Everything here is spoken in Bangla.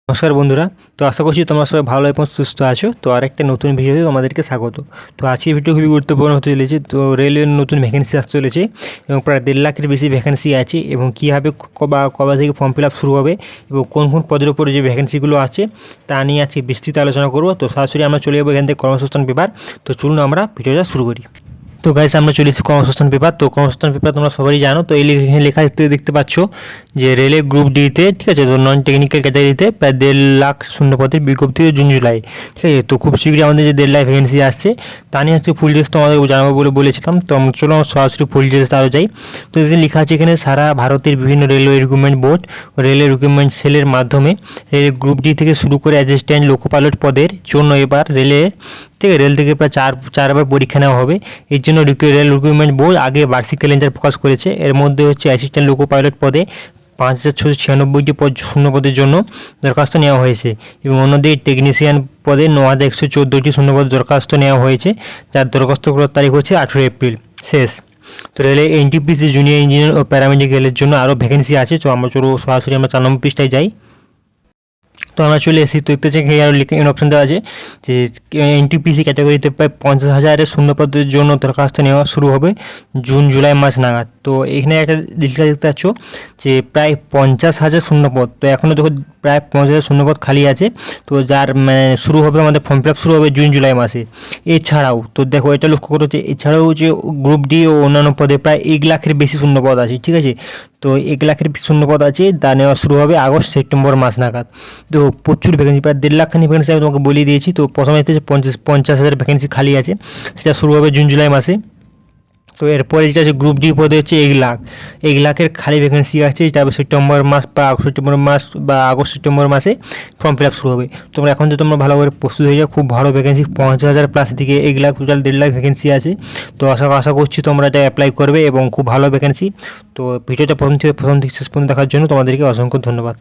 নমস্কার বন্ধুরা। তো আশা করছি তোমরা সবাই ভালো এবং সুস্থ আছো। তো আরেকটা নতুন ভিডিওতে তোমাদেরকে স্বাগত। তো আজকের ভিডিও খুবই গুরুত্বপূর্ণ হতে চলেছে। তো রেলওয়ের নতুন ভ্যাকেন্সি আসতে চলেছে এবং প্রায় 1.5 লাখের বেশি ভ্যাকেন্সি আছে এবং কীভাবে কবে থেকে ফর্ম ফিল আপ শুরু হবে এবং কোন কোন পদের উপরে যে ভ্যাকেন্সিগুলো আছে তা নিয়ে আজকে বিস্তৃত আলোচনা করবো। তো সরাসরি আমরা চলে যাবো এখান থেকে কর্মসংস্থান পেপার। তো চলুন আমরা ভিডিওটা শুরু করি। তো গাইস আমরা চলে এসেছি কর্মসংস্থান পেপার। তো কর্মসংস্থান পেপার তোমরা সবাই জানো। তো এই লেখা দেখতে পাচ্ছ যে রেলে গ্রুপ ডিতে, ঠিক আছে, তো নন টেকনিক্যাল ক্যাটাগরিতে প্রায় 1.5 লাখ শূন্য পদের বিজ্ঞপ্তি জুন জুলাই, ঠিক আছে। তো খুব শীঘ্রই আমাদের যে 1.5 লাখ ভ্যাকেন্সি আসছে তা নিয়ে হচ্ছে ফুল ডিটেলস তোমাদের জানাবো বলে বলেছিলাম। তো চলো সরাসরি ফুল ডিটেলস আরও যাই। তো লেখা আছে এখানে সারা ভারতের বিভিন্ন রেলওয়ে রিক্রুটমেন্ট বোর্ড ও রেলওয়ে রিক্রুটমেন্ট সেলের মাধ্যমে রেল গ্রুপ ডি থেকে শুরু করে অ্যাসিস্ট্যান্ট লোকো পাইলট পদের জন্য এবার রেল থেকে প্রায় চারবার পরীক্ষা নেওয়া হবে। এর জন্য রেল রিক্রুটমেন্ট বোর্ড আগে বার্ষিক ক্যালেন্ডার প্রকাশ করেছে। এর মধ্যে হচ্ছে অ্যাসিস্ট্যান্ট লোকো পাইলট পদে 5,696টি শূন্য পদের জন্য দরখাস্ত নেওয়া হয়েছে এবং অন্যদিকে টেকনিশিয়ান পদে 9,114টি শূন্য পদের দরখাস্ত নেওয়া হয়েছে, যার দরখাস্ত করার তারিখ হচ্ছে 18 এপ্রিল শেষ। তো রেলে এনটিপিসি জুনিয়র ইঞ্জিনিয়ার ও প্যারামেডিক্যালের জন্য আরও ভ্যাকেন্সি আছে। তো আমরা সরাসরি 4 নম্বর পৃষ্ঠায় যাই। তো আমরা চলে এসেছি। তো দেখতে চাই এখানে অপশান দেওয়া আছে যে এনটিপিসি ক্যাটাগরিতে প্রায় 50,000 শূন্যপদের জন্য দরখাস্ত নেওয়া শুরু হবে জুন জুলাই মাস নাগাদ। তো এখানে একটা লেখা দেখতে পাচ্ছ যে প্রায় 50,000 শূন্যপদ। তো এখনও দেখো প্রায় 50,000 শূন্যপদ খালি আছে। তো যার শুরু হবে আমাদের ফর্ম ফিল আপ শুরু হবে জুন জুলাই মাসে। এছাড়াও তো দেখো এটা লক্ষ্য করো যে এছাড়াও যে গ্রুপ ডি ও অন্যান্য পদে প্রায় 1 লাখের বেশি শূন্যপদ আছে, ঠিক আছে। তো 1 লাখের শূন্যপদ আছে, তা নেওয়া শুরু হবে আগস্ট সেপ্টেম্বর মাস নাগাদ। তো প্রচুর ভ্যাকেন্সি, প্রায় 1.5 লাখখানি ভ্যাকেন্সি আমি তোমাকে বলিয়ে দিয়েছি। তো প্রথমে হচ্ছে 50,000 ভ্যাকেন্সি খালি আছে, সেটা শুরু হবে জুন জুলাই মাসে। তো এরপরে যেটা আছে গ্রুপ ডি পদে হচ্ছে 1 লাখের খালি ভ্যাকেন্সি আছে, তারপর সেপ্টেম্বর মাস বা আগস্ট সেপ্টেম্বর মাসে ফর্ম ফিল আপ শুরু হবে। তোমরা এখন তোমরা ভালো করে প্রস্তুত হয়ে যাও, খুব ভালো ভ্যাকেন্সি, 50,000 প্লাস দিকে 1 লাখ, টোটাল 1.5 লাখ ভ্যাকেন্সি আছে। তো আশা করছি তোমরা এটা অ্যাপ্লাই করবে এবং খুব ভালো ভ্যাকেন্সি। তো ভিডিওটা প্রথম থেকে শেষ পর্যন্ত দেখার জন্য তোমাদেরকে অসংখ্য ধন্যবাদ।